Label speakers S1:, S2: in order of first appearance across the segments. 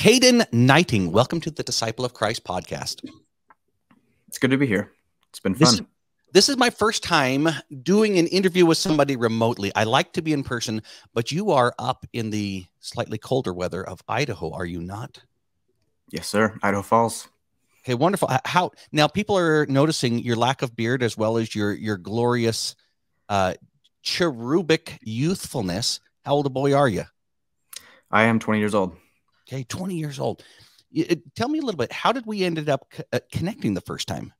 S1: Kaden Gneiting, welcome to the Disciple of Christ podcast.
S2: It's good to be here. It's been fun.
S1: This is my first time doing an interview with somebody remotely. I like to be in person, but you are up in the slightly colder weather of Idaho, are you not?
S2: Yes, sir. Idaho Falls.
S1: Okay, wonderful. How now people are noticing your lack of beard as well as your glorious cherubic youthfulness. How old a boy are you?
S2: I am 20 years old.
S1: Okay, 20 years old. Tell me a little bit. How did we ended up connecting the first time?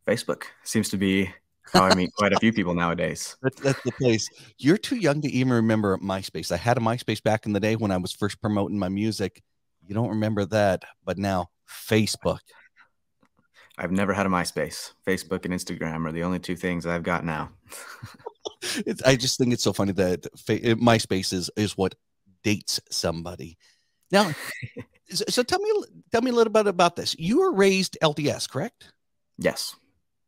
S2: Facebook seems to be how I meet quite a few people nowadays.
S1: That's the place. You're too young to even remember MySpace. I had a MySpace back in the day when I was first promoting my music. You don't remember that, but now Facebook.
S2: I've never had a MySpace. Facebook and Instagram are the only two things I've got now.
S1: I just think it's so funny that MySpace is what dates somebody. Now, so tell me a little bit about this. You were raised LDS, correct?
S2: Yes.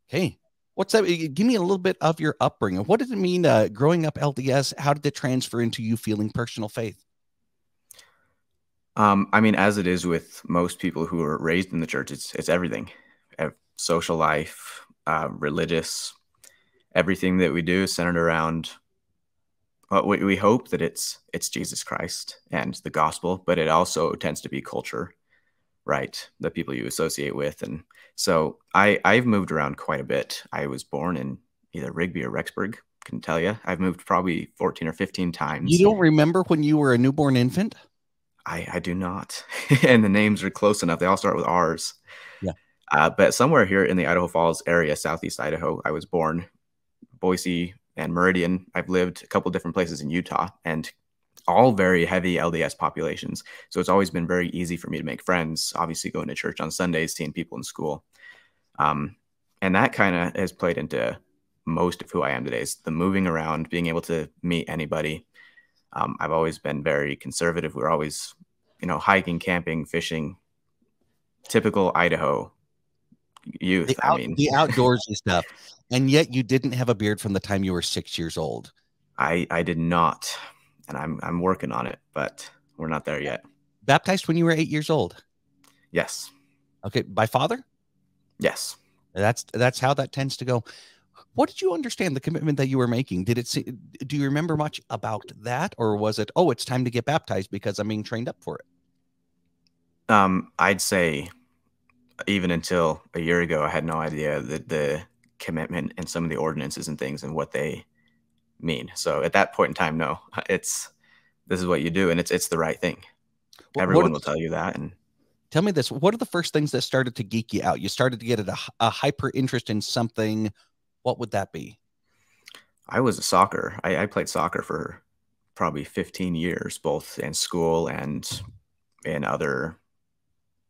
S1: Hey, what's that? Give me a little bit of your upbringing. What did it mean growing up LDS? How did it transfer into you feeling personal faith?
S2: I mean, as it is with most people who are raised in the church, it's everything. Social life, religious, everything that we do is centered around. We hope that it's Jesus Christ and the gospel, but it also tends to be culture, right? The people you associate with. And so I've moved around quite a bit. I was born in either Rigby or Rexburg. Couldn't tell you. I've moved probably 14 or 15 times.
S1: You don't remember when you were a newborn infant?
S2: I do not. And the names are close enough. They all start with R's.
S1: Yeah.
S2: But somewhere here in the Idaho Falls area, southeast Idaho, I was born. Boise and Meridian. I've lived a couple different places in Utah, and all very heavy LDS populations. So it's always been very easy for me to make friends, obviously going to church on Sundays, seeing people in school. And that kind of has played into most of who I am today, is the moving around, being able to meet anybody. I've always been very conservative. We're always, hiking, camping, fishing, typical Idaho youth.
S1: The outdoorsy stuff. And yet you didn't have a beard from the time you were 6 years old.
S2: I did not. And I'm working on it, but we're not there yet.
S1: Baptized when you were 8 years old?
S2: Yes.
S1: Okay. By father?
S2: Yes.
S1: That's how that tends to go. What did you understand the commitment that you were making? Do you remember much about that? Or was it, oh, it's time to get baptized because I'm being trained up for it?
S2: I'd say even until a year ago, I had no idea that the commitment and some of the ordinances and things and what they mean. So at that point in time, no, this is what you do, and it's the right thing. Everyone will tell you that. And
S1: tell me this: what are the first things that started to geek you out? You started to get a hyper interest in something. What would that be?
S2: I was a soccer. I played soccer for probably 15 years, both in school and in other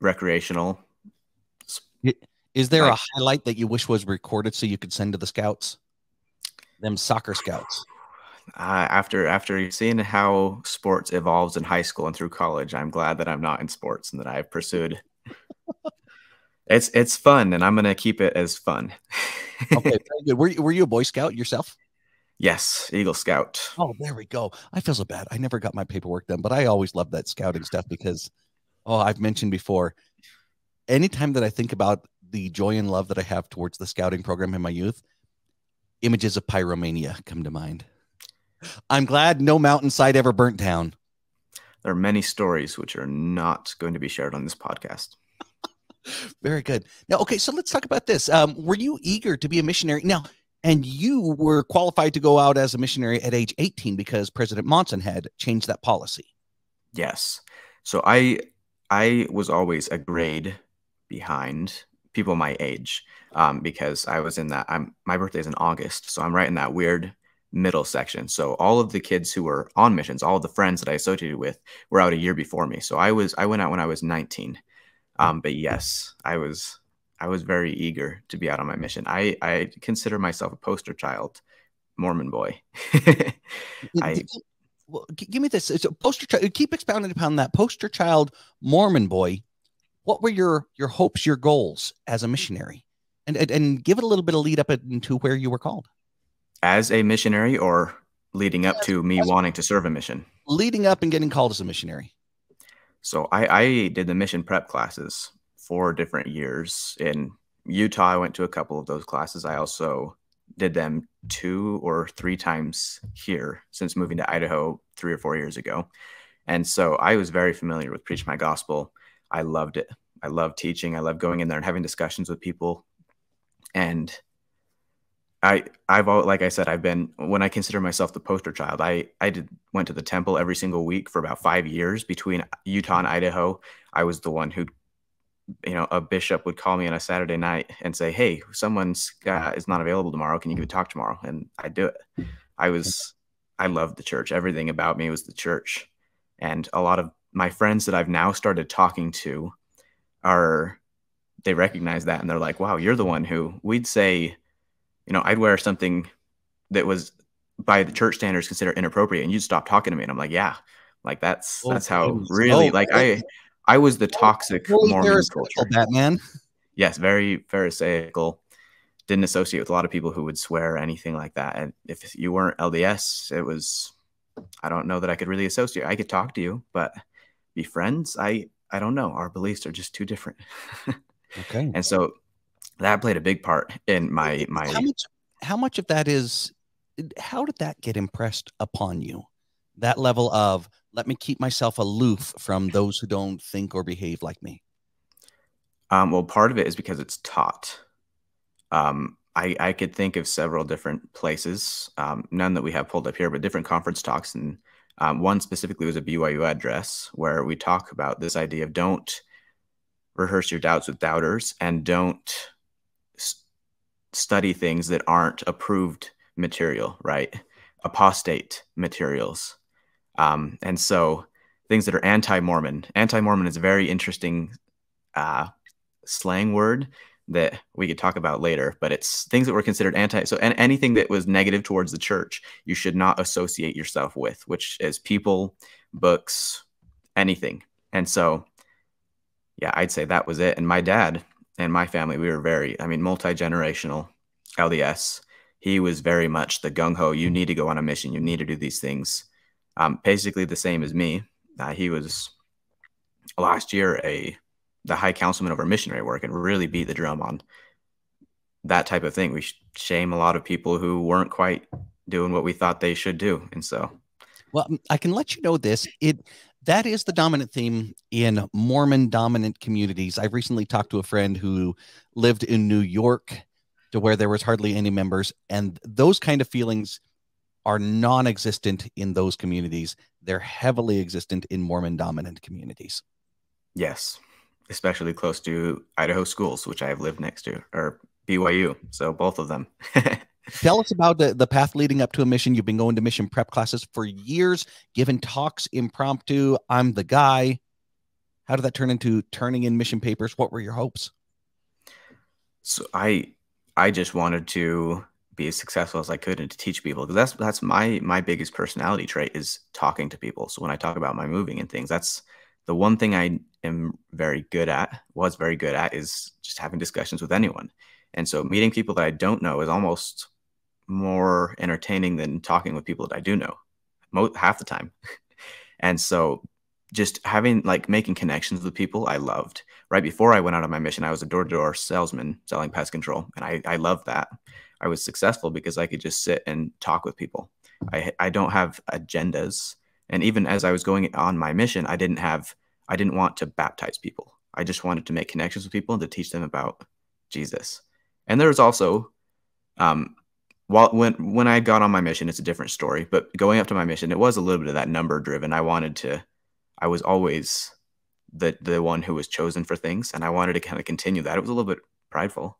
S2: recreational.
S1: Is there a highlight that you wish was recorded so you could send to the scouts? Them soccer scouts.
S2: After seeing how sports evolves in high school and through college, I'm glad that I'm not in sports and that I've pursued. It's fun, and I'm gonna keep it as fun.
S1: Okay, very good. Were you a Boy Scout yourself?
S2: Yes, Eagle Scout.
S1: Oh, there we go. I feel so bad. I never got my paperwork done, but I always loved that scouting stuff because, I've mentioned before, anytime that I think about the joy and love that I have towards the scouting program in my youth, images of pyromania come to mind. I'm glad no mountainside ever burnt down.
S2: There are many stories which are not going to be shared on this podcast.
S1: Very good. Now, okay, so let's talk about this. Were you eager to be a missionary? Now, and you were qualified to go out as a missionary at age 18 because President Monson had changed that policy.
S2: Yes. So I was always a grade behind people my age because I was in that. My birthday is in August, so I'm right in that weird middle section. So all of the kids who were on missions, all of the friends that I associated with, were out a year before me. So I went out when I was 19. But yes, I was very eager to be out on my mission. I consider myself a poster child Mormon boy.
S1: Well, give me this. It's a poster child. Keep expounding upon that poster child Mormon boy. What were your hopes, your goals as a missionary, and give it a little bit of lead up into where you were called
S2: as a missionary, or leading up to me wanting to serve a mission?
S1: Leading up and getting called as a missionary.
S2: So I did the mission prep classes 4 different years. In Utah, I went to a couple of those classes. I also did them 2 or 3 times here since moving to Idaho 3 or 4 years ago. And so I was very familiar with Preach My Gospel. I loved it. I love teaching. I love going in there and having discussions with people. And like I said, I've been, when I consider myself the poster child, went to the temple every single week for about 5 years between Utah and Idaho. I was the one who, a bishop would call me on a Saturday night and say, "Hey, someone's is not available tomorrow. Can you give a talk tomorrow?" And I do it. I loved the church. Everything about me was the church. And a lot of my friends that I've now started talking to they recognize that, and they're like, "Wow, you're the one who," we'd say, I'd wear something that was by the church standards considered inappropriate, and you'd stop talking to me. And I'm like, yeah, like that's how really, like, I was the toxic Mormon culture.
S1: Batman.
S2: Yes, very pharisaical. Didn't associate with a lot of people who would swear or anything like that. And if you weren't LDS, it was, I don't know that I could really associate. I could talk to you, but be friends, I don't know. Our beliefs are just too different.
S1: Okay.
S2: And so that played a big part in my
S1: how much of that is, how did that get impressed upon you? That level of, let me keep myself aloof from those who don't think or behave like me.
S2: Well, part of it is because it's taught. I could think of several different places, none that we have pulled up here, but different conference talks. And one specifically was a BYU address where we talk about this idea of don't rehearse your doubts with doubters, and don't study things that aren't approved material, right? Apostate materials. And so things that are anti-Mormon. Anti-Mormon is a very interesting slang word that we could talk about later, but it's things that were considered so anything that was negative towards the church, you should not associate yourself with, which is people, books, anything. And so, yeah, I'd say that was it. And my dad and my family, we were very, multi-generational LDS. He was very much the gung-ho, you need to go on a mission, you need to do these things. Basically the same as me. He was last year the high councilman over missionary work, and really beat the drum on that type of thing. We shame a lot of people who weren't quite doing what we thought they should do. And so,
S1: well, I can let you know this. That is the dominant theme in Mormon dominant communities. I've recently talked to a friend who lived in New York, to where there was hardly any members, and those kind of feelings are non-existent in those communities. They're heavily existent in Mormon dominant communities.
S2: Yes, especially close to Idaho schools, which I have lived next to, or BYU. So both of them.
S1: Tell us about the path leading up to a mission. You've been going to mission prep classes for years, giving talks impromptu. I'm the guy. How did that turn into turning in mission papers? What were your hopes?
S2: So I just wanted to be as successful as I could and to teach people, because that's my biggest personality trait, is talking to people. So when I talk about my moving and things, that's the one thing I am was very good at, is just having discussions with anyone. And so meeting people that I don't know is almost more entertaining than talking with people that I do know half the time. And so just making connections with people, I loved. Right before I went out on my mission, I was a door-to-door salesman selling pest control. And I loved that. I was successful because I could just sit and talk with people. I don't have agendas. And even as I was going on my mission, I didn't want to baptize people. I just wanted to make connections with people and to teach them about Jesus. And there was also, when I got on my mission, it's a different story, but going up to my mission, it was a little bit of that number driven. I was always the one who was chosen for things, and I wanted to kind of continue that. It was a little bit prideful.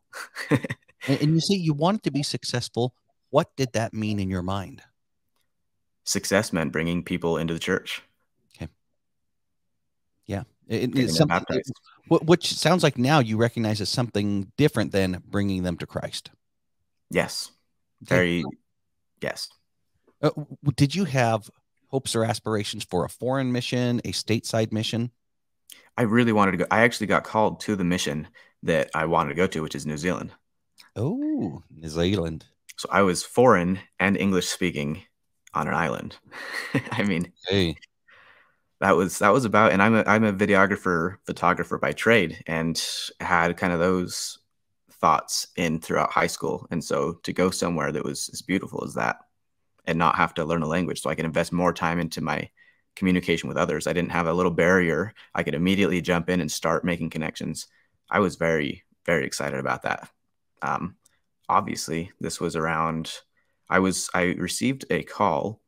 S1: And you say you wanted to be successful. What did that mean in your mind?
S2: Success meant bringing people into the church.
S1: Okay. Yeah. It's something, which sounds like now you recognize as something different than bringing them to Christ.
S2: Yes.
S1: Okay.
S2: Yes.
S1: Did you have hopes or aspirations for a foreign mission, a stateside mission?
S2: I really wanted to go. I actually got called to the mission that I wanted to go to, which is New Zealand.
S1: Oh, New Zealand.
S2: So I was foreign and English speaking on an island.
S1: Hey.
S2: that was about, and I'm a videographer, photographer by trade, and had kind of those thoughts in throughout high school. And so to go somewhere that was as beautiful as that and not have to learn a language so I could invest more time into my communication with others. I didn't have a little barrier. I could immediately jump in and start making connections. I was very, very excited about that. Um, Obviously, this was around, I received a call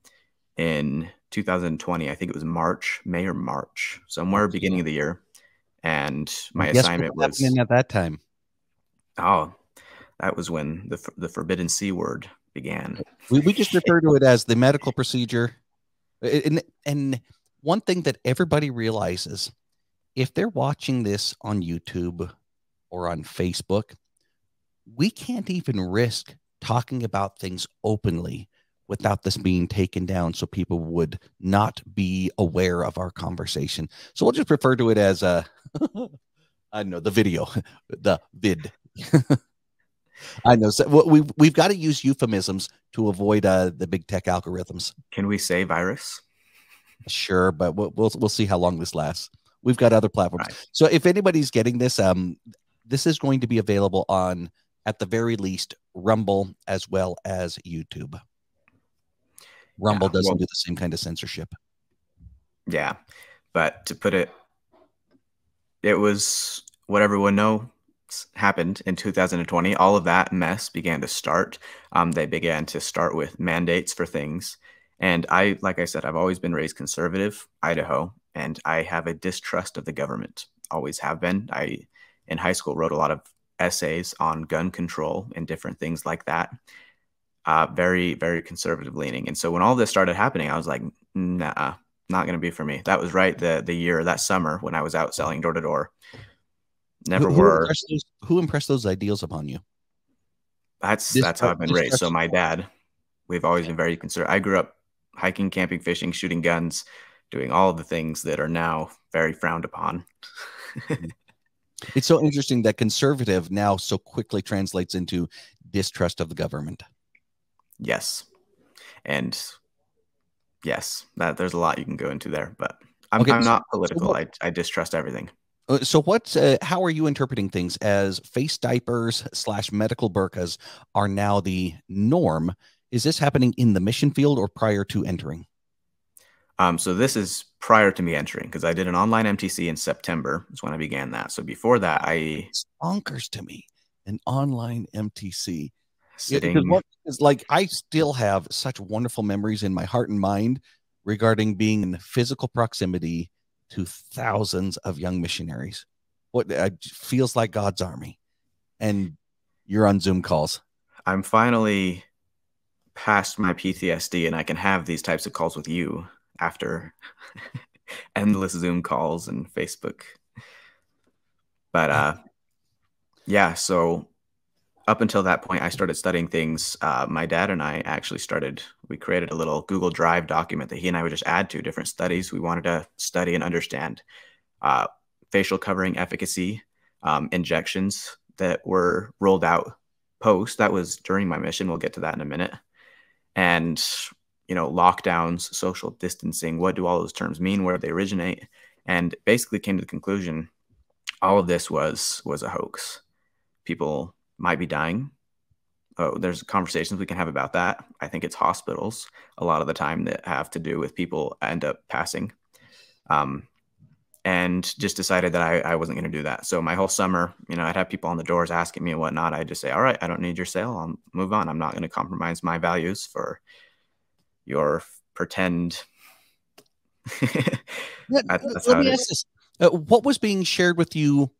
S2: in 2020. I think it was May or March, somewhere beginning of the year. And my
S1: And guess
S2: assignment
S1: what's
S2: was,
S1: happening at that time?
S2: oh, that was when the forbidden C word began.
S1: We just refer to it as the medical procedure. And one thing that everybody realizes, if they're watching this on YouTube or on Facebook, we can't even risk talking about things openly without this being taken down so people would not be aware of our conversation. So we'll just refer to it as I don't know, the video, the vid. I know. So we've got to use euphemisms to avoid the big tech algorithms.
S2: Can we say virus?
S1: Sure, but we'll see how long this lasts. We've got other platforms.
S2: Right.
S1: So if anybody's getting this, this is going to be available on, at the very least, Rumble as well as YouTube. Rumble doesn't do the same kind of censorship.
S2: Yeah, but to put it, it was what everyone knows happened in 2020. All of that mess began to start. They began to start with mandates for things. And like I said, I've always been raised conservative, Idaho, and I have a distrust of the government. Always have been. I, in high school, wrote a lot of essays on gun control and different things like that. Very, very conservative leaning. And so when all this started happening, I was like, nah, not going to be for me. That was right that summer when I was out selling door to door.
S1: Who impressed those ideals upon you?
S2: That's how I've been raised. So my dad, we've always been very conservative. I grew up hiking, camping, fishing, shooting guns, doing all of the things that are now very frowned upon.
S1: It's so interesting that conservative now so quickly translates into distrust of the government.
S2: Yes. And yes, there's a lot you can go into there, but I'm not political. I distrust everything.
S1: So how are you interpreting things as face diapers / medical burqas are now the norm? Is this happening in the mission field or prior to entering?
S2: So this is prior to me entering, because I did an online MTC in September. That's when I began that. So before that, it's
S1: bonkers to me, an online MTC.
S2: Sitting.
S1: It's like I still have such wonderful memories in my heart and mind regarding being in physical proximity to thousands of young missionaries. What feels like God's army, and you're on Zoom calls.
S2: I'm finally past my PTSD, and I can have these types of calls with you after endless Zoom calls and Facebook. But yeah, so up until that point, I started studying things. My dad and I actually we created a little Google Drive document that he and I would just add to different studies we wanted to study and understand. Facial covering efficacy, injections that were rolled out post. That was during my mission. We'll get to that in a minute. And, lockdowns, social distancing, what do all those terms mean? Where do they originate? And basically came to the conclusion, all of this was a hoax. People might be dying. Oh, there's conversations we can have about that. I think it's hospitals a lot of the time that have to do with people end up passing. And just decided that I wasn't going to do that. So my whole summer, I'd have people on the doors asking me and whatnot. I'd just say, all right, I don't need your sale. I'll move on. I'm not going to compromise my values for your pretend. That's
S1: Let me ask this. What was being shared with you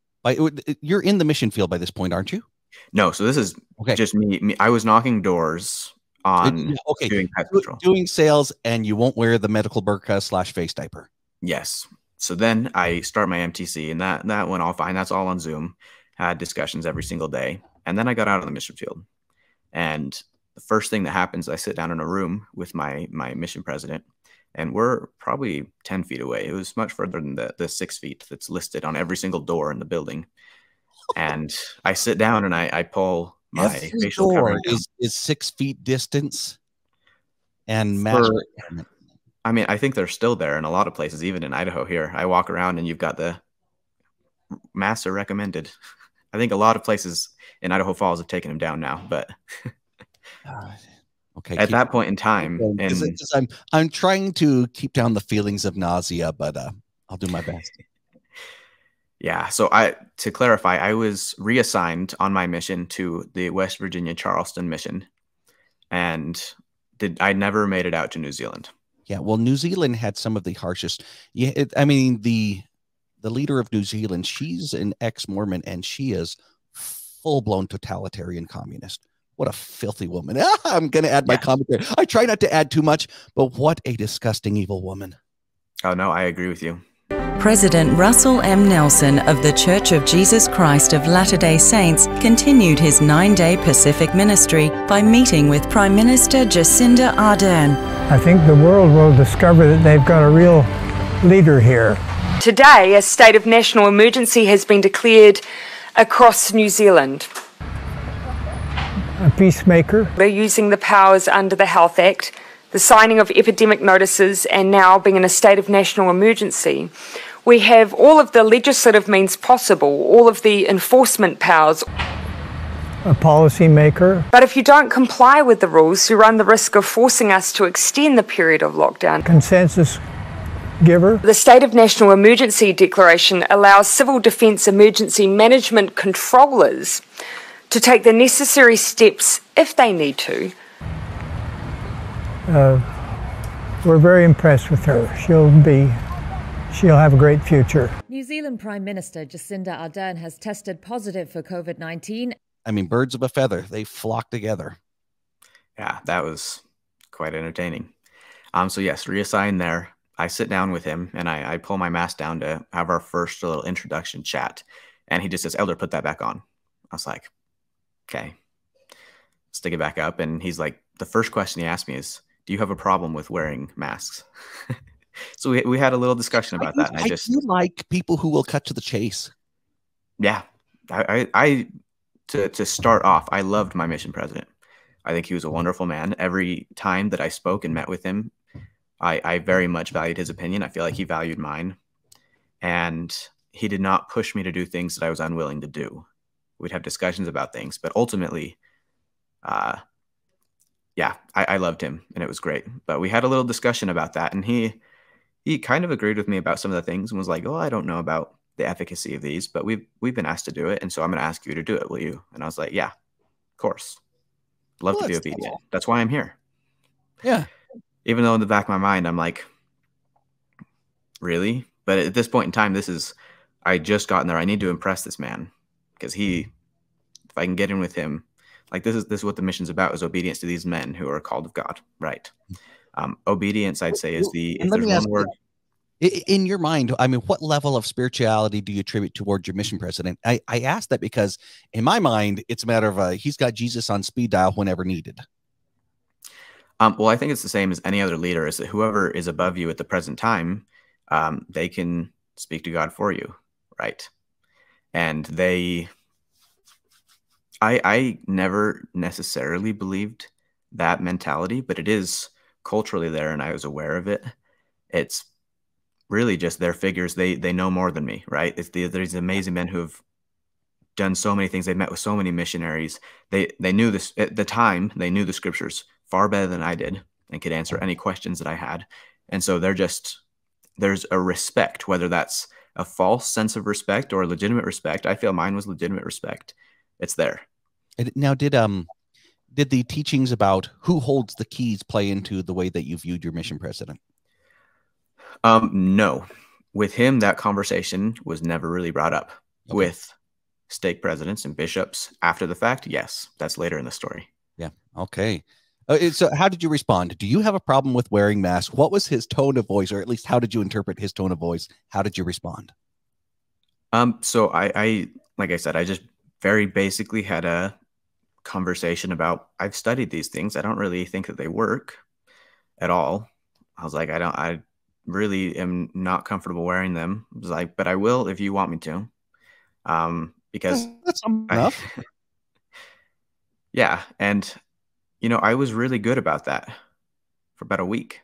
S1: you're in the mission field by this point, aren't you?
S2: No, so this is just me. I was knocking doors on
S1: doing sales, and you won't wear the medical burqa / face diaper.
S2: Yes. So then I start my MTC, and that went all fine. That's all on Zoom. Had discussions every single day. And then I got out on the mission field. And the first thing that happens, I sit down in a room with my mission president, and we're probably 10 feet away. It was much further than the 6 feet that's listed on every single door in the building. And I sit down and I pull my facial covering down.
S1: Is 6 feet distance and mask.
S2: I mean, I think they're still there in a lot of places, even in Idaho here. I walk around and you've got the masks are recommended. I think a lot of places in Idaho Falls have taken them down now, but
S1: okay,
S2: at that point in time, and
S1: I'm trying to keep down the feelings of nausea, but I'll do my best.
S2: yeah. So to clarify, I was reassigned on my mission to the West Virginia Charleston mission, and I never made it out to New Zealand.
S1: Yeah, well, New Zealand had some of the harshest. Yeah, I mean the leader of New Zealand, she's an ex-Mormon, and she is full-blown totalitarian communist. What a filthy woman. I'm going to add my commentary. I try not to add too much, but what a disgusting, evil woman.
S2: Oh, no, I agree with you.
S3: President Russell M. Nelson of The Church of Jesus Christ of Latter-day Saints continued his 9-day Pacific ministry by meeting with Prime Minister Jacinda Ardern.
S4: I think the world will discover that they've got a real leader here.
S5: Today, a state of national emergency has been declared across New Zealand.
S4: A peacemaker.
S5: They're using the powers under the Health Act, the signing of epidemic notices, and now being in a state of national emergency. We have all of the legislative means possible, all of the enforcement powers.
S4: A policy maker.
S5: But if you don't comply with the rules, you run the risk of forcing us to extend the period of lockdown.
S4: Consensus giver.
S5: The State of National Emergency Declaration allows civil defence emergency management controllers to take the necessary steps if they need to.
S4: We're very impressed with her. She'll have a great future.
S6: New Zealand Prime Minister Jacinda Ardern has tested positive for COVID-19.
S1: I mean, birds of a feather, they flock together.
S2: Yeah, that was quite entertaining. So yes, reassigned there. I sit down with him and I pull my mask down to have our first little introduction chat. And he just says, "Elder, put that back on." I was like, okay, stick it back up. And he's like, the first question he asked me is, "Do you have a problem with wearing masks?" So we had a little discussion about that. And I do
S1: like people who will cut to the chase.
S2: Yeah. To start off, I loved my mission president. I think he was a wonderful man. Every time that I spoke and met with him, I very much valued his opinion. I feel like he valued mine. And he did not push me to do things that I was unwilling to do. We'd have discussions about things. But ultimately, yeah, I loved him and it was great. But we had a little discussion about that. And he kind of agreed with me about some of the things and was like, "Oh, I don't know about the efficacy of these, but we've been asked to do it. And so I'm going to ask you to do it. Will you?" And I was like, "Yeah, of course. Love to be obedient. That's why I'm here."
S1: Yeah.
S2: Even though in the back of my mind, I'm like, really? But at this point in time, I just got in there. I need to impress this man because if I can get in with him, like this is what the mission's about, is obedience to these men who are called of God. Right. Obedience, I'd say, is if there's one word.
S1: In your mind, I mean, what level of spirituality do you attribute towards your mission president? I ask that because in my mind, it's a matter of he's got Jesus on speed dial whenever needed.
S2: Well, I think it's the same as any other leader, is that whoever is above you at the present time, they can speak to God for you, right? And I never necessarily believed that mentality, but it is culturally there, and I was aware of it. It's really just their figures. They know more than me, right? There's amazing men who have done so many things. They've met with so many missionaries. They knew this at the time. They knew the scriptures far better than I did and could answer any questions that I had. And so there's a respect, whether that's a false sense of respect or a legitimate respect. I feel mine was legitimate respect. It's there.
S1: Now, did the teachings about who holds the keys play into the way that you viewed your mission president?
S2: No. With him, that conversation was never really brought up. Okay. With stake presidents and bishops after the fact, yes, that's later in the story.
S1: Yeah. Okay. So how did you respond? Do you have a problem with wearing masks? What was his tone of voice, or at least how did you interpret his tone of voice? How did you respond?
S2: So I like I said, I just very basically had a conversation about, I've studied these things. I don't really think that they work at all. I was like, I really am not comfortable wearing them. I was like, but I will if you want me to. Because
S1: that's enough.
S2: Yeah. And I was really good about that for about a week.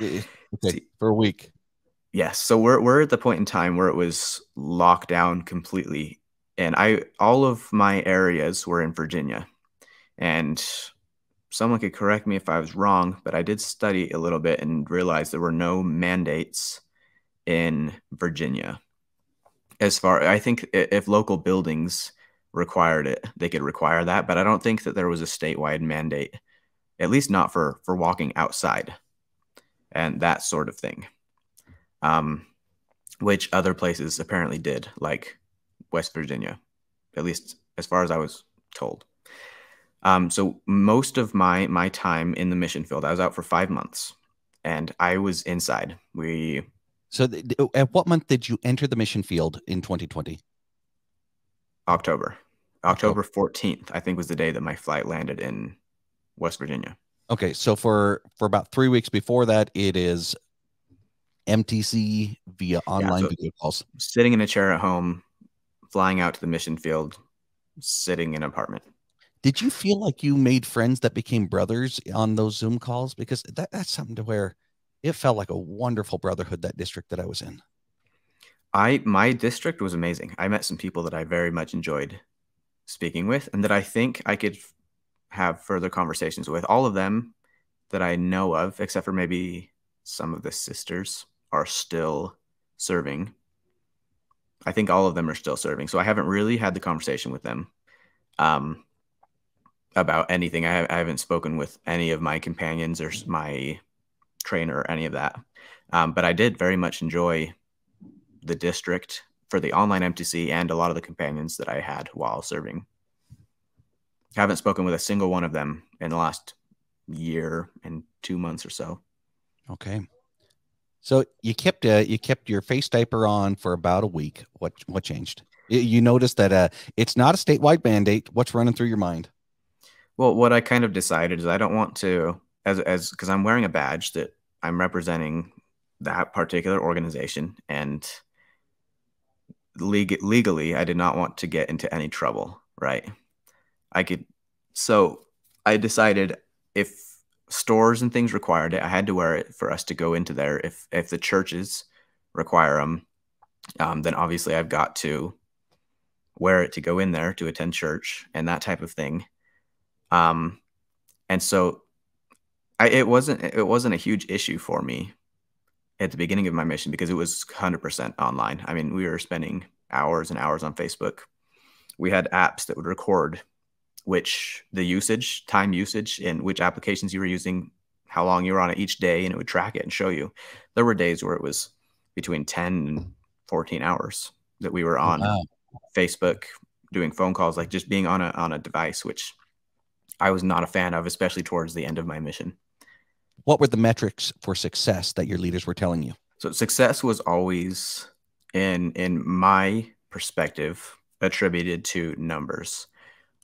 S1: Okay, for a week.
S2: Yes. So we're at the point in time where it was locked down completely. And all of my areas were in Virginia. And someone could correct me if I was wrong, but I did study a little bit and realized there were no mandates in Virginia. I think if local buildings required it, they could require that, but I don't think that there was a statewide mandate, at least not for walking outside and that sort of thing, which other places apparently did, like West Virginia, at least as far as I was told. So most of my time in the mission field, I was out for 5 months, and I was inside.
S1: So at what month did you enter the mission field in 2020?
S2: October 14th, I think, was the day that my flight landed in West Virginia.
S1: Okay, so for about 3 weeks before that, it is MTC via online video calls.
S2: Sitting in a chair at home, flying out to the mission field, sitting in an apartment.
S1: Did you feel like you made friends that became brothers on those Zoom calls? Because that's something to where it felt like a wonderful brotherhood, that district that I was in.
S2: My district was amazing. I met some people that I very much enjoyed speaking with, and that I think I could have further conversations with. All of them that I know of, except for maybe some of the sisters, are still serving. I think all of them are still serving. So I haven't really had the conversation with them about anything. I haven't spoken with any of my companions or my trainer or any of that. But I did very much enjoy the district for the online MTC and a lot of the companions that I had while serving. I haven't spoken with a single one of them in the last year and 2 months or so.
S1: Okay. So you kept your face diaper on for about a week. What changed? You noticed that it's not a statewide mandate. What's running through your mind?
S2: Well, what I kind of decided is I don't want to, because I'm wearing a badge that I'm representing that particular organization, and legally I did not want to get into any trouble, right? So I decided if stores and things required it, I had to wear it for us to go into there. If the churches require them, then obviously I've got to wear it to go in there to attend church and that type of thing. And so it wasn't a huge issue for me at the beginning of my mission because it was 100% online. I mean, we were spending hours and hours on Facebook. We had apps that would record time usage, and which applications you were using, how long you were on it each day, and it would track it and show you. There were days where it was between 10 and 14 hours that we were on Facebook doing phone calls, like just being on a device, which I was not a fan of, especially towards the end of my mission.
S1: What were the metrics for success that your leaders were telling you?
S2: So success was always, in my perspective, attributed to numbers.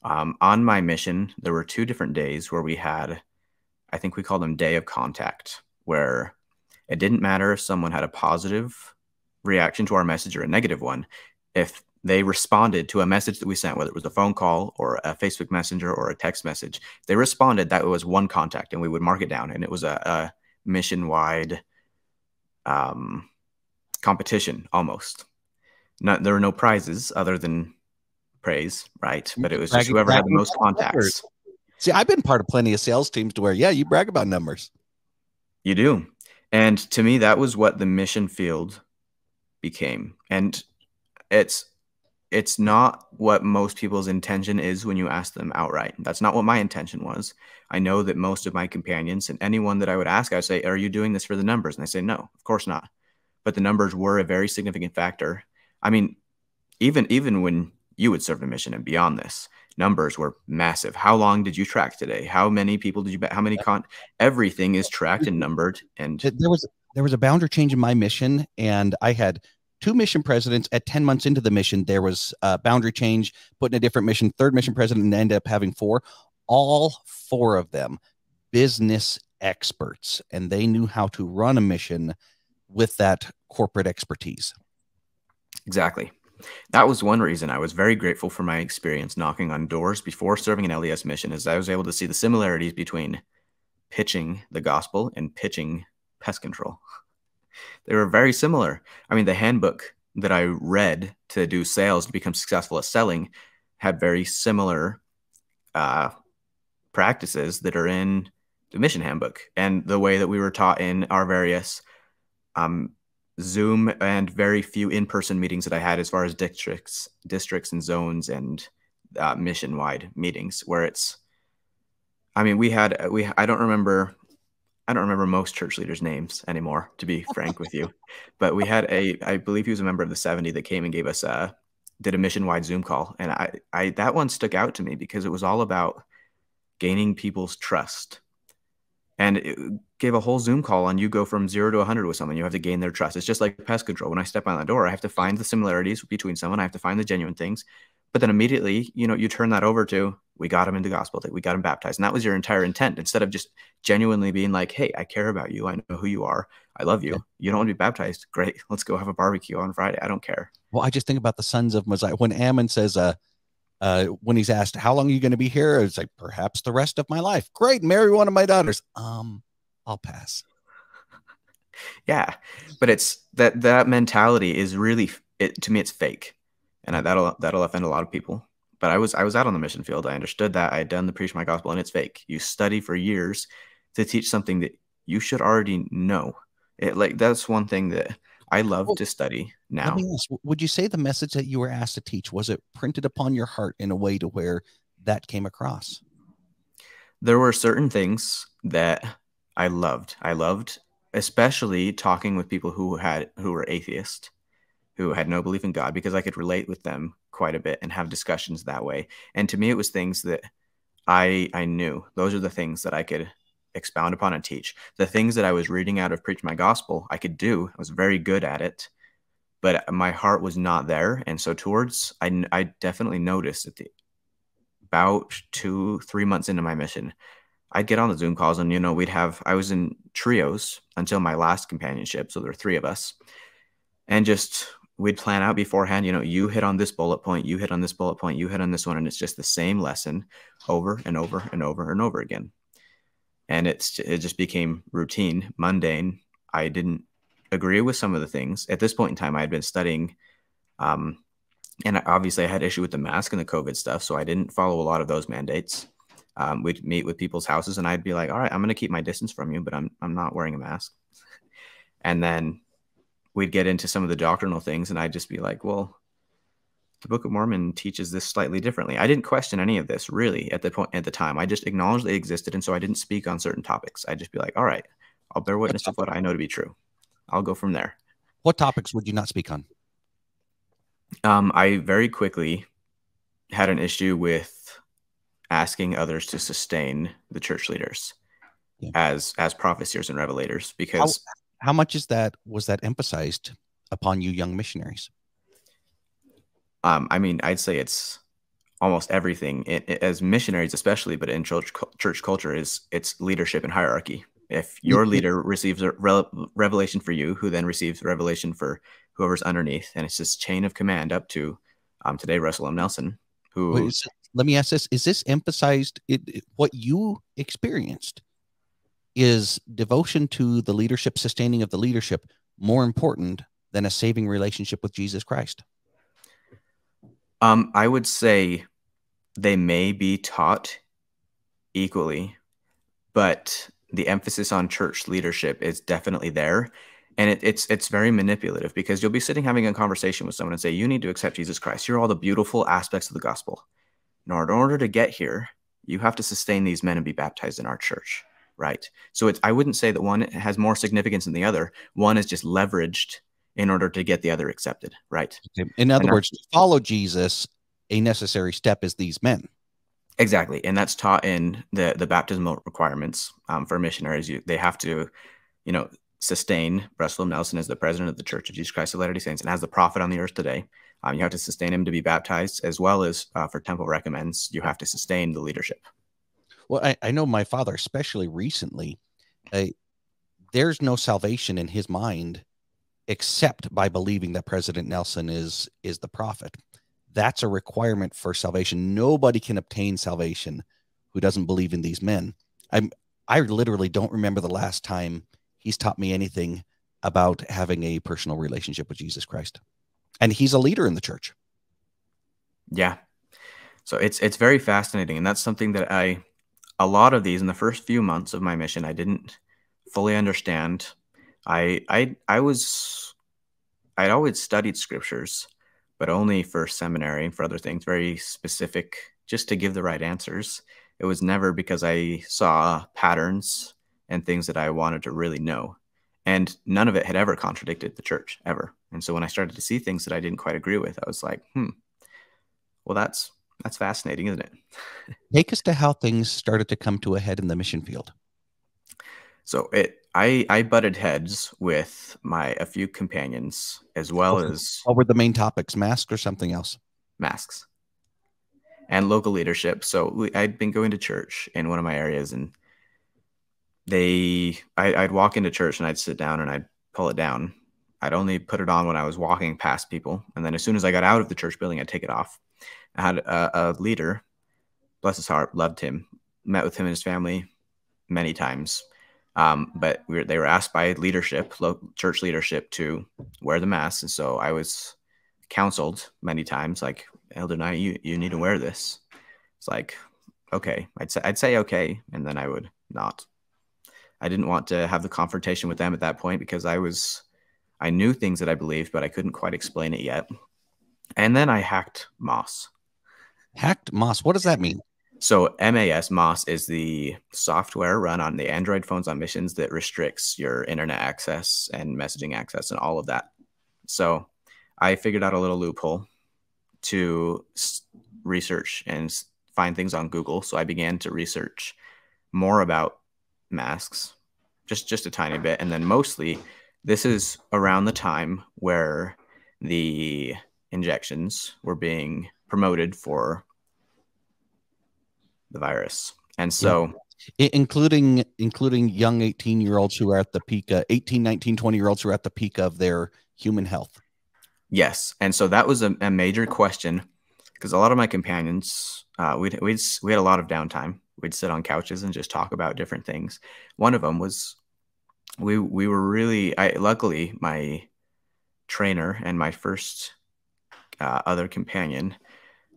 S2: On my mission, there were 2 different days where we had, I think we called them day of contact, where it didn't matter if someone had a positive reaction to our message or a negative one. If they responded to a message that we sent, whether it was a phone call or a Facebook Messenger or a text message, they responded, that was one contact, and we would mark it down. And it was a mission-wide competition almost. There were no prizes other than praise, right? But it was just whoever had the most contacts.
S1: See, I've been part of plenty of sales teams to where, you brag about numbers.
S2: You do. And to me, that was what the mission field became. And it's not what most people's intention is when you ask them outright. That's not what my intention was. I know that most of my companions and anyone that I would ask, I would say, are you doing this for the numbers? And they say, no, of course not. But the numbers were a very significant factor. I mean, even when you would serve the mission and beyond this, numbers were massive. How long did you track today? How many people did you bet? How many everything is tracked and numbered. And
S1: there was a boundary change in my mission, and I had 2 mission presidents. At 10 months into the mission, there was a boundary change, put in a different mission, 3rd mission president, and ended up having 4. All 4 of them business experts, and they knew how to run a mission with that corporate expertise.
S2: Exactly. That was one reason I was very grateful for my experience knocking on doors before serving an LDS mission, is I was able to see the similarities between pitching the gospel and pitching pest control. They were very similar. I mean, the handbook that I read to do sales, to become successful at selling, had very similar practices that are in the mission handbook, and the way that we were taught in our various Zoom and very few in-person meetings that I had, as far as districts and zones and mission-wide meetings, where it's, I mean, I don't remember most church leaders' names anymore, to be frank with you, but we had I believe he was a member of the 70 that came and gave us did a mission-wide Zoom call, and I that one stuck out to me because it was all about gaining people's trust. And it gave a whole Zoom call on, you go from 0 to 100 with someone. You have to gain their trust. It's just like pest control. When I step on the door, I have to find the similarities between someone. I have to find the genuine things. But then immediately, you turn that over to, we got him into gospel. We got him baptized. And that was your entire intent. Instead of just genuinely being like, hey, I care about you. I know who you are. I love you. You don't want to be baptized? Great. Let's go have a barbecue on Friday. I don't care.
S1: Well, I just think about the sons of Mosiah. When Ammon says, when he's asked, how long are you going to be here? It's like, perhaps the rest of my life. Great. Marry one of my daughters. I'll pass.
S2: Yeah. But it's that mentality is really, to me, it's fake. And that'll offend a lot of people. But I was out on the mission field. I understood that. I had done the Preach My Gospel, and it's fake. You study for years to teach something that you should already know. That's one thing that I love to study now.
S1: Let me ask, would you say the message that you were asked to teach, was it printed upon your heart in a way to where that came across?
S2: There were certain things that I loved. I loved especially talking with people who were atheists, who had no belief in God, because I could relate with them quite a bit and have discussions that way. And to me, it was things that I knew. Those are the things that I could expound upon and teach. The things that I was reading out of Preach My Gospel, I could do. I was very good at it, but my heart was not there. And so I definitely noticed that about 2-3 months into my mission, I'd get on the Zoom calls, and, I was in trios until my last companionship. So there were 3 of us, and we'd plan out beforehand, you hit on this bullet point, you hit on this bullet point, you hit on this one. And it's just the same lesson over and over and over and over again. And it just became routine, mundane. I didn't agree with some of the things. At this point in time, I had been studying, and obviously I had issue with the mask and the COVID stuff, so I didn't follow a lot of those mandates. We'd meet with people's houses, and I'd be like, all right, I'm going to keep my distance from you, but I'm not wearing a mask. And then we'd get into some of the doctrinal things, and I'd just be like, well, the Book of Mormon teaches this slightly differently. I didn't question any of this really at the time. I just acknowledged they existed, and so I didn't speak on certain topics. I'd just be like, all right, I'll bear witness to what I know to be true. I'll go from there.
S1: What topics would you not speak on?
S2: I very quickly had an issue with asking others to sustain the church leaders as prophesiers and revelators, because
S1: how much was that emphasized upon you young missionaries?
S2: I mean, I'd say it's almost everything as missionaries, especially, but in church culture, it's leadership and hierarchy. If your leader receives a revelation for you, who then receives revelation for whoever's underneath, and it's this chain of command up to today Russell M. Nelson.
S1: Let me ask this: is this emphasized? What you experienced is devotion to the leadership, sustaining of the leadership, more important than a saving relationship with Jesus Christ?
S2: I would say they may be taught equally, but the emphasis on church leadership is definitely there. And it's very manipulative, because you'll be sitting having a conversation with someone and say, you need to accept Jesus Christ. Here are all the beautiful aspects of the gospel. In order to get here, you have to sustain these men and be baptized in our church, right? So I wouldn't say that one has more significance than the other. One is just leveraged in order to get the other accepted, right?
S1: In other words, to follow Jesus, a necessary step is these men.
S2: Exactly. And that's taught in the baptismal requirements for missionaries. They have to, sustain Russell M. Nelson as the president of the Church of Jesus Christ of Latter-day Saints and as the prophet on the earth today. You have to sustain him to be baptized, as well as for temple recommends, you have to sustain the leadership.
S1: Well, I know my father, especially recently, there's no salvation in his mind except by believing that President Nelson is the prophet. That's a requirement for salvation. Nobody can obtain salvation who doesn't believe in these men. I literally don't remember the last time he's taught me anything about having a personal relationship with Jesus Christ. And he's a leader in the church.
S2: Yeah. So it's very fascinating. And that's something that a lot of these in the first few months of my mission, I didn't fully understand. I'd always studied scriptures, but only for seminary and for other things, very specific, just to give the right answers. It was never because I saw patterns and things that I wanted to really know. And none of it had ever contradicted the church, ever. And so when I started to see things that I didn't quite agree with, I was like, well, that's fascinating, isn't it?
S1: Take us to how things started to come to a head in the mission field.
S2: So I butted heads with a few companions, as well as
S1: what were the main topics, masks or something else?
S2: Masks and local leadership. So I'd been going to church in one of my areas, and I'd walk into church and I'd sit down and I'd pull it down. I'd only put it on when I was walking past people, and then as soon as I got out of the church building, I'd take it off. I had a leader, bless his heart, loved him, met with him and his family many times. But they were asked by leadership, church leadership, to wear the mask. And so I was counseled many times, like, Elder Knight, you need to wear this. It's like, okay. I'd say okay, and then I would not. I didn't want to have the confrontation with them at that point, because I knew things that I believed, but I couldn't quite explain it yet. And then I hacked MOS.
S1: Hacked MOS? What does that mean?
S2: So MOS is the software run on the Android phones on missions that restricts your internet access and messaging access and all of that. So I figured out a little loophole to research and find things on Google. So I began to research more about masks, just a tiny bit. And then mostly this is around the time where the injections were being promoted for the virus. And so
S1: including young 18-year-olds who are at the peak, 18, 19, 20-year-olds who are at the peak of their human health.
S2: Yes. And so that was a major question, because a lot of my companions, we had a lot of downtime. We'd sit on couches and just talk about different things. One of them was we were really, luckily my trainer and my first other companion,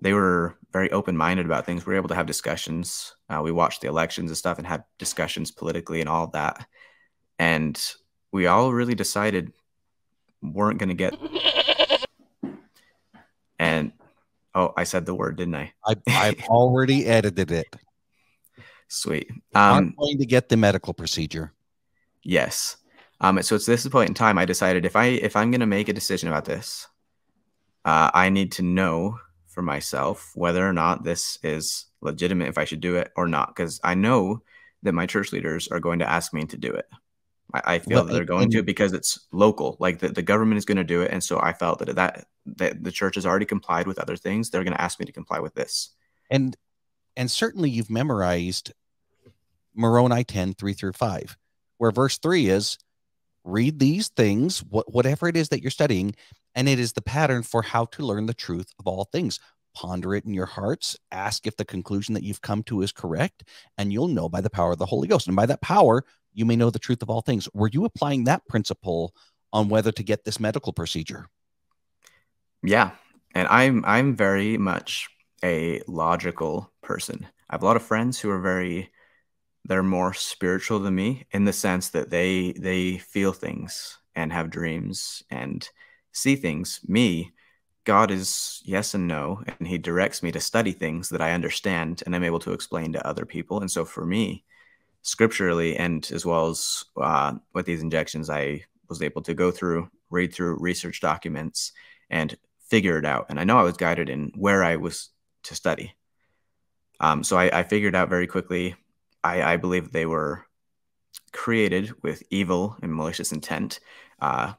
S2: they were very open-minded about things. We were able to have discussions. We watched the elections and stuff and had discussions politically and all of that. And we all really decided weren't going to get. And I said the word, didn't I?
S1: I've already edited it.
S2: Sweet.
S1: Aren't going to get the medical procedure.
S2: Yes. So it's this point in time I decided if I'm going to make a decision about this, I need to know for myself whether or not this is legitimate, if I should do it or not, because I know that my church leaders are going to ask me to do it. I feel that they're going to, because it's local, like the government is going to do it. And so I felt that the church has already complied with other things. They're going to ask me to comply with this.
S1: And certainly you've memorized Moroni 10, 3-5, where verse 3 is, read these things, whatever it is that you're studying, and it is the pattern for how to learn the truth of all things. Ponder it in your hearts. Ask if the conclusion that you've come to is correct, and you'll know by the power of the Holy Ghost. And by that power, you may know the truth of all things. Were you applying that principle on whether to get this medical procedure?
S2: Yeah. And I'm very much a logical person. I have a lot of friends who are they're more spiritual than me, in the sense that they feel things and have dreams and see things. Me, God is yes and no, and he directs me to study things that I understand and I'm able to explain to other people. And so for me, scripturally, and as well as with these injections, I was able to read through research documents and figure it out. And I know I was guided in where I was to study. So I figured out very quickly, I believe they were created with evil and malicious intent. I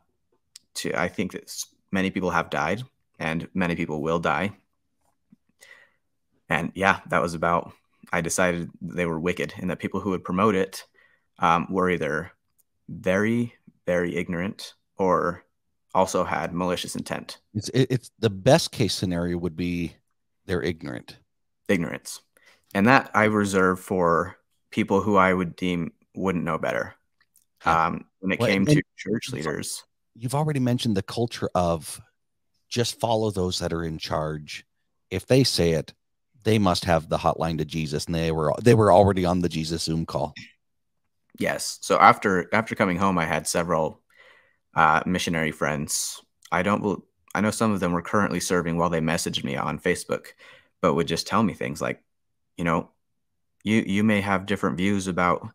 S2: think that many people have died and many people will die. And yeah, that was about, I decided they were wicked, and that people who would promote it were either very, very ignorant or also had malicious intent.
S1: It's the best case scenario would be they're ignorant.
S2: Ignorance. And that I reserve for people who I would deem wouldn't know better.
S1: Yeah.
S2: When it
S1: Well,
S2: came
S1: and
S2: to church leaders.
S1: You've already mentioned the culture of just follow those that are in charge. If they say it, they must have the hotline to Jesus, and they were already on the Jesus Zoom call.
S2: Yes. So after coming home, I had several missionary friends. I know some of them were currently serving while they messaged me on Facebook, but would just tell me things like, you know, you may have different views about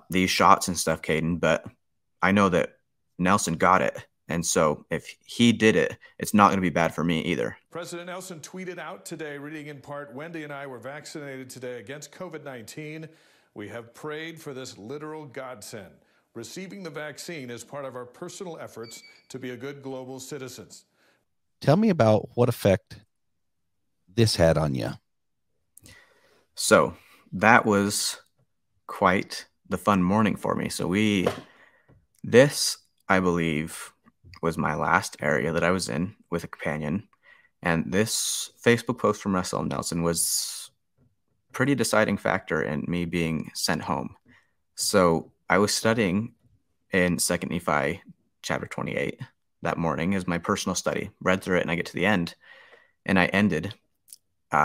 S2: these shots and stuff, Kaden, but I know that Nelson got it. And so if he did it, it's not going to be bad for me either.
S7: President Nelson tweeted out today, reading in part, Wendy and I were vaccinated today against COVID-19. We have prayed for this literal godsend. Receiving the vaccine is part of our personal efforts to be a good global citizens.
S1: Tell me about what effect this had on you.
S2: So that was quite the fun morning for me. So this, I believe, was my last area that I was in with a companion. And this Facebook post from Russell Nelson was a pretty deciding factor in me being sent home. So I was studying in 2 Nephi chapter 28 that morning as my personal study, read through it, and I get to the end, and I ended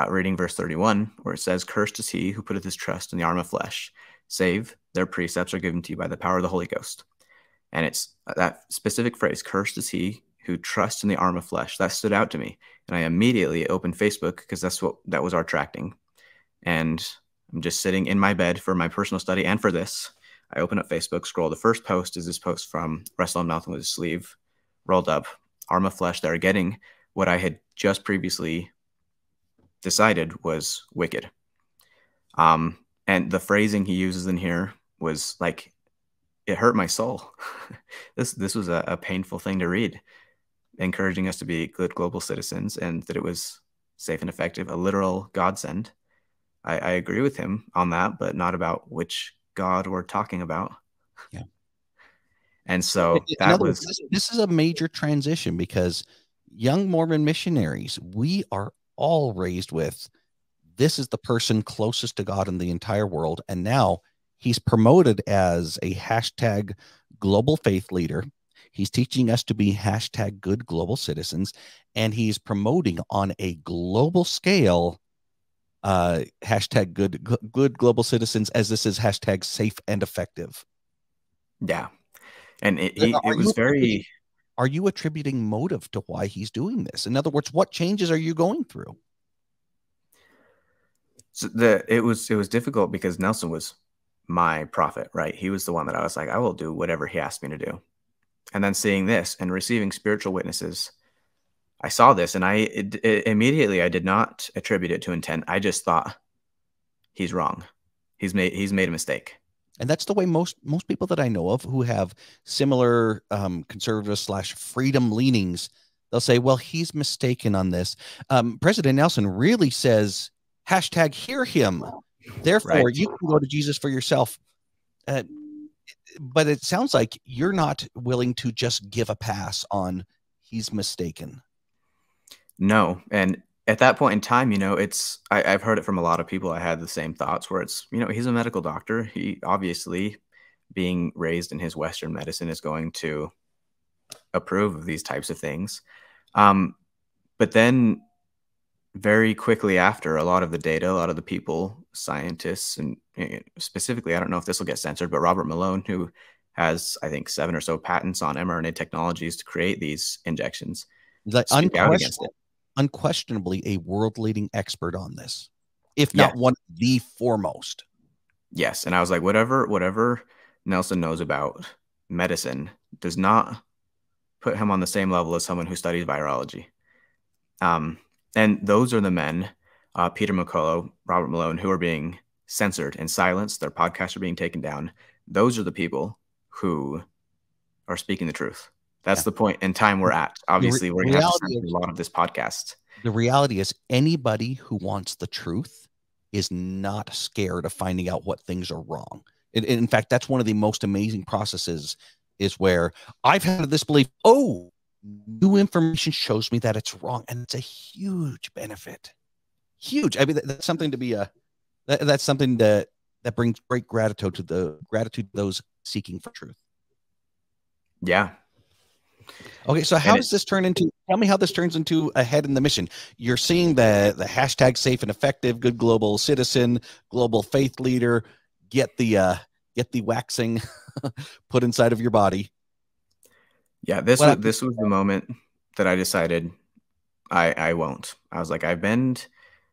S2: reading verse 31, where it says, "Cursed is he who putteth his trust in the arm of flesh, save their precepts are given to you by the power of the Holy Ghost." And it's that specific phrase, "Cursed is he who trusts in the arm of flesh." That stood out to me. And I immediately opened Facebook because that was our tracting. And I'm just sitting in my bed for my personal study and for this. I open up Facebook, scroll. The first post is this post from Russell Nelson with his sleeve rolled up, arm of flesh. They're getting what I had just previously decided was wicked. And the phrasing he uses in here was like, it hurt my soul. This was a painful thing to read, encouraging us to be good global citizens and that it was safe and effective, a literal godsend. I agree with him on that, but not about which God we're talking about.
S1: Yeah.
S2: And so
S1: this is a major transition because young Mormon missionaries, we are all raised with, this is the person closest to God in the entire world. And now he's promoted as a hashtag global faith leader. He's teaching us to be hashtag good global citizens. And he's promoting on a global scale hashtag good global citizens, as this is hashtag safe and effective.
S2: Yeah. And it was very...
S1: Are you attributing motive to why he's doing this? In other words, what changes are you going through?
S2: So it was difficult because Nelson was my prophet, right? He was the one that I was like, I will do whatever he asked me to do. And then seeing this and receiving spiritual witnesses, I saw this and immediately I did not attribute it to intent. I just thought, he's wrong. He's made a mistake.
S1: And that's the way most people that I know of who have similar conservative / freedom leanings, they'll say, well, he's mistaken on this. President Nelson really says, hashtag hear him. Therefore, right, you can go to Jesus for yourself. But it sounds like you're not willing to just give a pass on he's mistaken.
S2: No. And at that point in time, I've heard it from a lot of people. I had the same thoughts where it's, he's a medical doctor. He obviously, being raised in his Western medicine, is going to approve of these types of things. But then very quickly after, a lot of the data, a lot of the people, scientists, and specifically, I don't know if this will get censored, but Robert Malone, who has, I think, 7 or so patents on mRNA technologies to create these injections, speak out against it.
S1: Unquestionably a world-leading expert on this, if not one of the foremost.
S2: Yes. And I was like, whatever Nelson knows about medicine does not put him on the same level as someone who studies virology. And those are the men, Peter McCullough, Robert Malone, who are being censored and silenced. Their podcasts are being taken down. Those are the people who are speaking the truth. That's the point in time we're at. Obviously, we're going to have to censor a lot of this podcast.
S1: The reality is anybody who wants the truth is not scared of finding out what things are wrong. In fact, that's one of the most amazing processes, is where I've had this belief, new information shows me that it's wrong. And it's a huge benefit. Huge. I mean, that's something to be that's something that that brings great gratitude to those seeking for truth.
S2: Yeah.
S1: Okay, so how does this turn into? Tell me how this turns into ahead in the mission. You're seeing the hashtag safe and effective, good global citizen, global faith leader. Get the waxing put inside of your body.
S2: Yeah, this was the moment that I decided I won't. I was like, I've been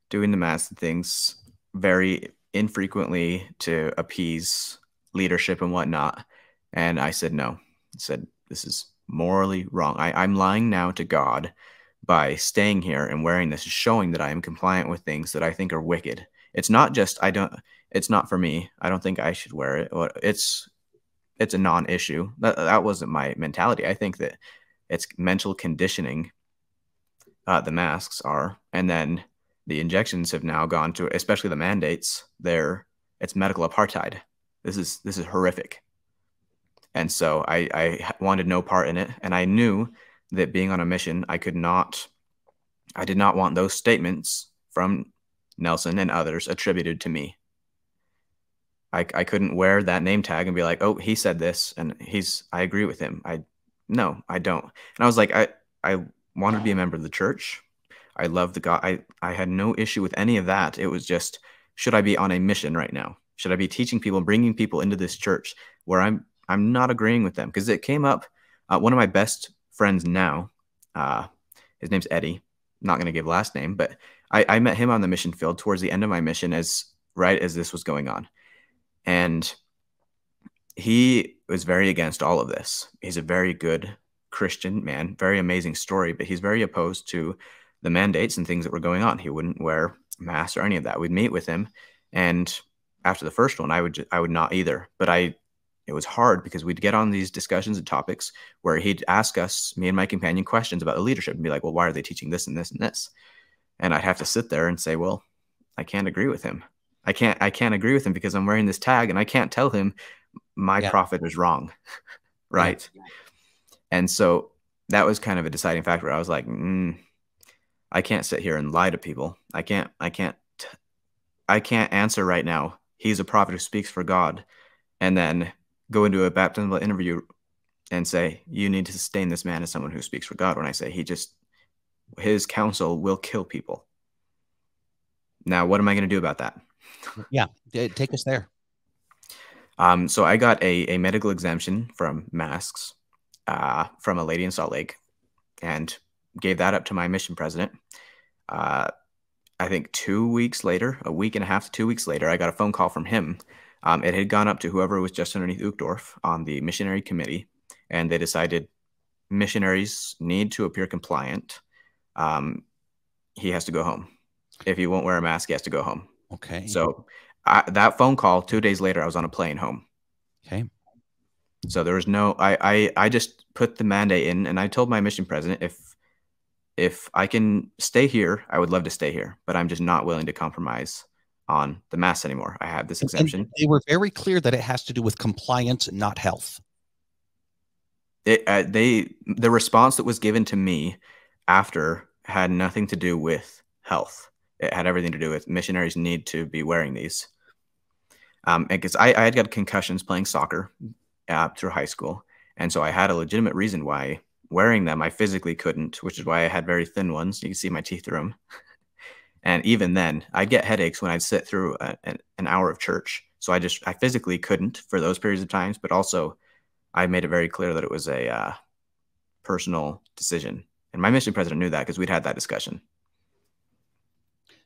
S2: doing the mass things very infrequently to appease leadership and whatnot, and I said no. I said, this is morally wrong. I'm lying now to God by staying here and wearing this, showing that I am compliant with things that I think are wicked. It's not just it's not for me. I don't think I should wear it. It's a non-issue. That wasn't my mentality. I think that it's mental conditioning. The masks are, and then the injections have now gone to, especially the mandates. It's medical apartheid. This is horrific. And so I wanted no part in it. And I knew that being on a mission, I did not want those statements from Nelson and others attributed to me. I couldn't wear that name tag and be like, oh, he said this and I agree with him. No, I don't. And I was like, I wanted to be a member of the church. I love the God. I had no issue with any of that. It was just, should I be on a mission right now? Should I be teaching people, bringing people into this church where I'm not agreeing with them? Because it came up. One of my best friends now, his name's Eddie. I'm not going to give last name, but I met him on the mission field towards the end of my mission, right as this was going on. And he was very against all of this. He's a very good Christian man, very amazing story, but he's very opposed to the mandates and things that were going on. He wouldn't wear masks or any of that. We'd meet with him, and after the first one, I would not either. But it was hard because we'd get on these discussions and topics where he'd ask us, me and my companion, questions about the leadership and be like, well, why are they teaching this and this and this? And I'd have to sit there and say, well, I can't agree with him. I can't agree with him because I'm wearing this tag, and I can't tell him my prophet is wrong. Right. Yeah. And so that was kind of a deciding factor. I was like, I can't sit here and lie to people. I can't answer right now. He's a prophet who speaks for God, and then go into a baptismal interview and say, you need to sustain this man as someone who speaks for God. When I say his counsel will kill people. Now, what am I going to do about that?
S1: Yeah. Take us there.
S2: So I got a medical exemption from masks from a lady in Salt Lake, and gave that up to my mission president. I think 2 weeks later, a week and a half to 2 weeks later, I got a phone call from him. It had gone up to whoever was just underneath Uchtdorf on the missionary committee, and they decided missionaries need to appear compliant. He has to go home. If he won't wear a mask, he has to go home.
S1: Okay.
S2: So that phone call, 2 days later, I was on a plane home.
S1: Okay.
S2: So there was no, I just put the mandate in, and I told my mission president, if I can stay here, I would love to stay here, but I'm just not willing to compromise on the mass anymore. I have this exemption.
S1: And they were very clear that it has to do with compliance, not health.
S2: The response that was given to me after had nothing to do with health. It had everything to do with missionaries need to be wearing these. Because I had got concussions playing soccer through high school. And so I had a legitimate reason why wearing them I physically couldn't, which is why I had very thin ones. You can see my teeth through them. And even then, I'd get headaches when I'd sit through an hour of church. So I physically couldn't for those periods of times, but also I made it very clear that it was a personal decision. And my mission president knew that because we'd had that discussion.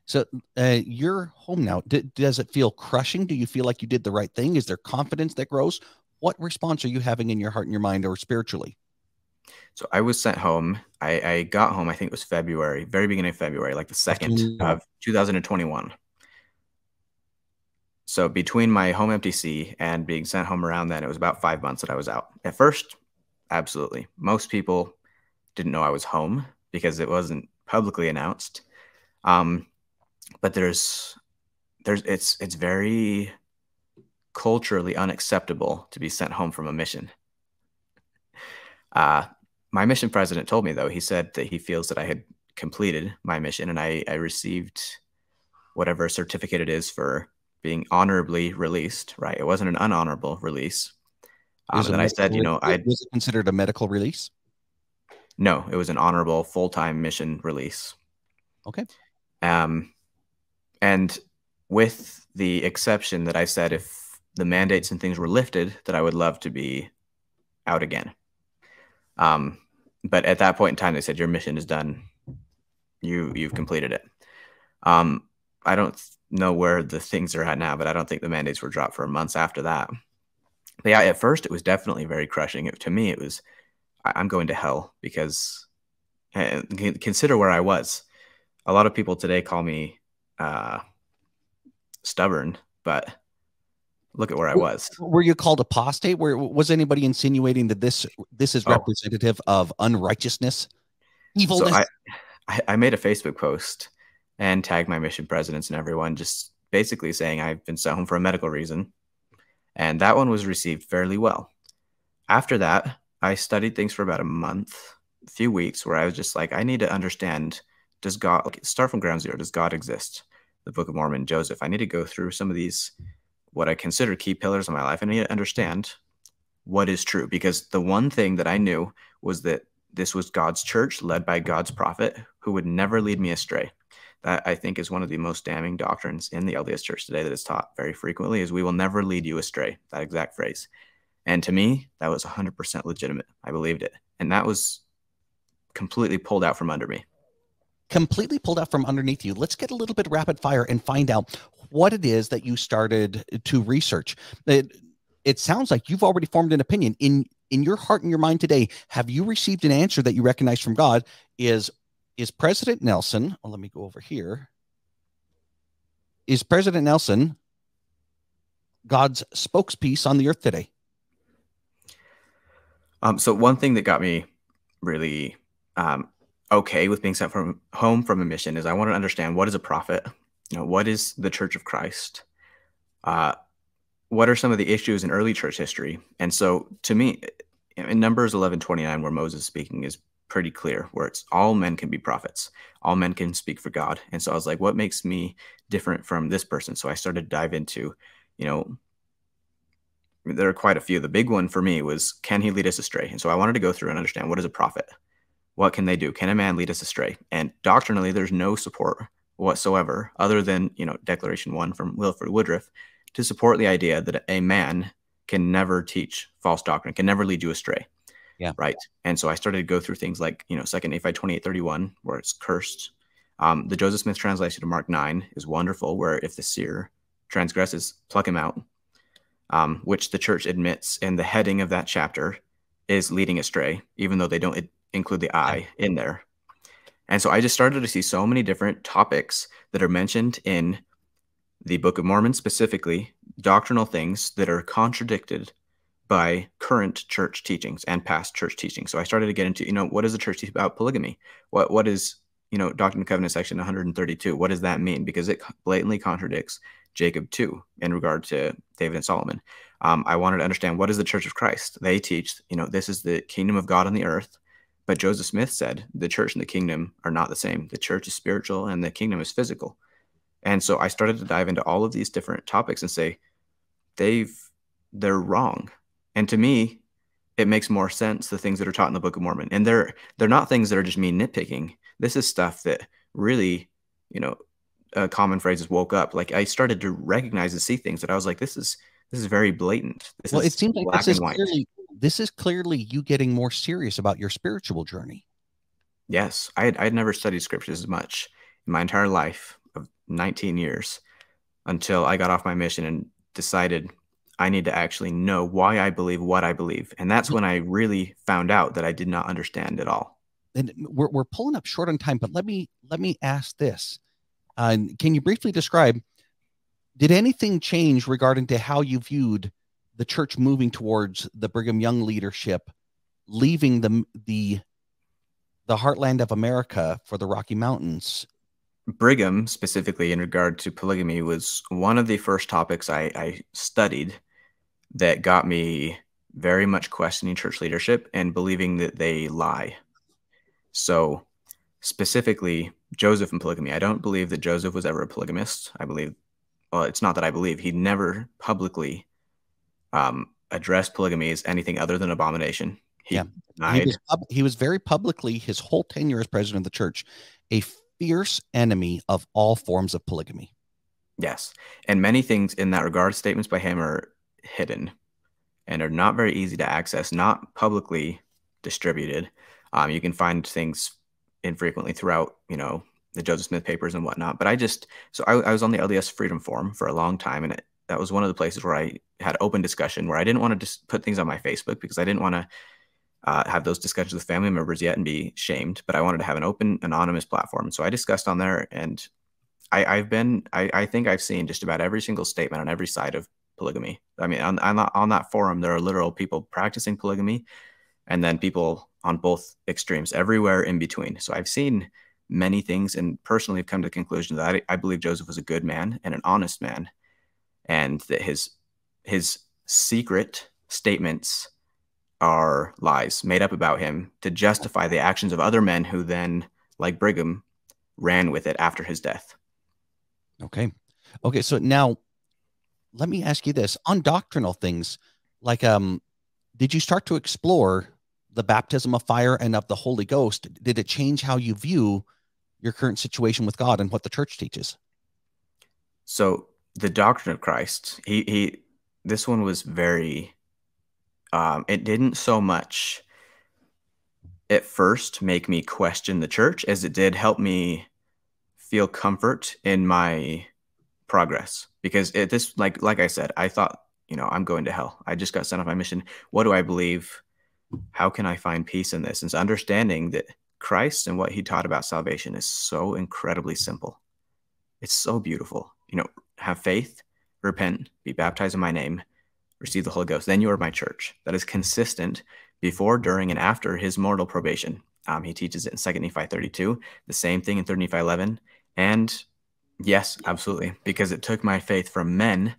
S1: So you're home now. Does it feel crushing? Do you feel like you did the right thing? Is there confidence that grows? What response are you having in your heart and your mind, or spiritually?
S2: So I was sent home. I got home, I think it was February, very beginning of February, like the 2nd of 2021. So between my home MTC and being sent home around then, it was about 5 months that I was out. At first, absolutely. Most people didn't know I was home because it wasn't publicly announced. But it's very culturally unacceptable to be sent home from a mission. My mission president told me, though, he said that he feels that I had completed my mission, and I received whatever certificate it is for being honorably released, right? It wasn't an unhonorable release. And then I said,
S1: was it considered a medical release?
S2: No, it was an honorable full-time mission release.
S1: Okay.
S2: And with the exception that I said, if the mandates and things were lifted, that I would love to be out again. But at that point in time, they said, your mission is done. You've completed it. I don't know where the things are at now, but I don't think the mandates were dropped for months after that. But yeah, at first it was definitely very crushing. To me, it was, I'm going to hell, because consider where I was. A lot of people today call me stubborn, but look at where I was.
S1: Were you called apostate? Was anybody insinuating that this is representative of unrighteousness, evilness?
S2: So I made a Facebook post and tagged my mission presidents and everyone, just basically saying I've been sent home for a medical reason. And that one was received fairly well. After that, I studied things for about a few weeks, where I was just like, I need to understand, does God, start from ground zero, does God exist? The Book of Mormon, Joseph. I need to go through some of these, what I consider key pillars of my life. I need to understand what is true, because the one thing that I knew was that this was God's church led by God's prophet, who would never lead me astray. That, I think, is one of the most damning doctrines in the LDS church today that is taught very frequently, is we will never lead you astray, that exact phrase. And to me, that was 100% legitimate. I believed it. And that was completely pulled out from under me.
S1: Completely pulled out from underneath you. Let's get a little bit rapid fire and find out what it is that you started to research. It sounds like you've already formed an opinion. In your heart and your mind today, have you received an answer that you recognize from God? Is President Nelson, let me go over here. Is President Nelson God's spokespiece on the earth today?
S2: So one thing that got me really okay with being sent home from a mission is I want to understand, what is a prophet? What is the Church of Christ? What are some of the issues in early church history? And so to me, in Numbers 11:29, where Moses is speaking, is pretty clear, where it's all men can be prophets. All men can speak for God. And so I was like, what makes me different from this person? So I started to dive into, there are quite a few. The big one for me was, can he lead us astray? And so I wanted to go through and understand, what is a prophet? What can they do? Can a man lead us astray? And doctrinally, there's no support whatsoever, other than, Declaration 1 from Wilford Woodruff, to support the idea that a man can never teach false doctrine, can never lead you astray.
S1: Yeah.
S2: Right. And so I started to go through things like, 2 Nephi 28:31, where it's cursed. The Joseph Smith translation of Mark 9 is wonderful, where if the seer transgresses, pluck him out, which the church admits in the heading of that chapter is leading astray, even though they don't include the I in there. And so I just started to see so many different topics that are mentioned in the Book of Mormon, specifically doctrinal things that are contradicted by current church teachings and past church teachings. So I started to get into, what does the church teach about polygamy? What is, Doctrine of Covenants section 132? What does that mean? Because it blatantly contradicts Jacob 2 in regard to David and Solomon. I wanted to understand, what is the Church of Christ? They teach, this is the kingdom of God on the earth. But Joseph Smith said the church and the kingdom are not the same. The church is spiritual and the kingdom is physical. And so I started to dive into all of these different topics and say, they're wrong. And to me, it makes more sense, the things that are taught in the Book of Mormon. And they're not things that are just me nitpicking. This is stuff that really, common phrases woke up. Like, I started to recognize and see things that I was like, this is very blatant.
S1: It seems like this is clearly you getting more serious about your spiritual journey.
S2: Yes. I'd never studied scriptures as much in my entire life of 19 years until I got off my mission and decided I need to actually know why I believe what I believe. And that's when I really found out that I did not understand at all.
S1: And we're pulling up short on time, but let me ask this. Can you briefly describe, did anything change regarding to how you viewed the church moving towards the Brigham Young leadership, leaving the heartland of America for the Rocky Mountains?
S2: Brigham, specifically in regard to polygamy, was one of the first topics I studied that got me very much questioning church leadership and believing that they lie. So specifically, Joseph and polygamy. I don't believe that Joseph was ever a polygamist. I believe well, it's not that I believe, he never publicly addressed polygamy as anything other than abomination. He denied.
S1: He was very publicly, his whole tenure as president of the church, a fierce enemy of all forms of polygamy.
S2: Yes. And many things in that regard, statements by him are hidden and are not very easy to access, not publicly distributed. You can find things infrequently throughout, the Joseph Smith papers and whatnot. But I was on the LDS Freedom Forum for a long time, and that was one of the places where I had open discussion, where I didn't want to just put things on my Facebook because I didn't want to have those discussions with family members yet and be shamed, but I wanted to have an open, anonymous platform. So I discussed on there, and I think I've seen just about every single statement on every side of polygamy. I mean, on that forum, there are literal people practicing polygamy, and then people on both extremes, everywhere in between. So I've seen many things, and personally have come to the conclusion that I believe Joseph was a good man and an honest man, and that his secret statements are lies made up about him to justify the actions of other men who then, like Brigham, ran with it after his death.
S1: Okay. So now let me ask you this on doctrinal things, like, did you start to explore the baptism of fire and of the Holy Ghost? Did it change how you view your current situation with God and what the church teaches?
S2: So the Doctrine of Christ, this one was very, it didn't so much at first make me question the church as it did help me feel comfort in my progress. Because like I said, I thought, I'm going to hell. I just got sent off my mission. What do I believe? How can I find peace in this? And so understanding that Christ and what he taught about salvation is so incredibly simple. It's so beautiful. Have faith, repent, be baptized in my name, receive the Holy Ghost. Then you are my church. That is consistent before, during, and after his mortal probation. He teaches it in 2 Nephi 32, the same thing in 3 Nephi 11. And yes, absolutely, because it took my faith from men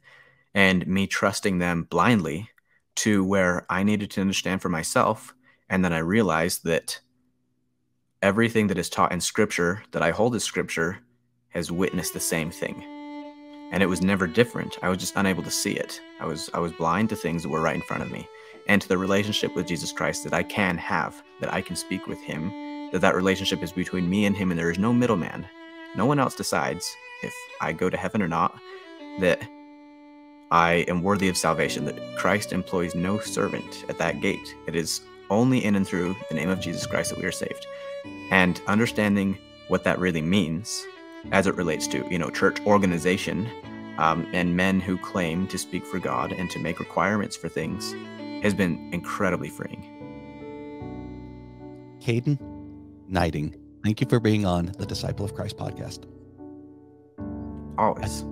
S2: and me trusting them blindly to where I needed to understand for myself. And then I realized that everything that is taught in Scripture, that I hold as Scripture, has witnessed the same thing. And it was never different. I was just unable to see it. I was blind to things that were right in front of me, and to the relationship with Jesus Christ that I can have, that I can speak with him, that relationship is between me and him, and there is no middleman. No one else decides if I go to heaven or not, that I am worthy of salvation, that Christ employs no servant at that gate. It is only in and through the name of Jesus Christ that we are saved. And understanding what that really means as it relates to, church organization and men who claim to speak for God and to make requirements for things has been incredibly freeing.
S1: Kaden, Gneiting, thank you for being on the Disciple of Christ podcast.
S2: Always.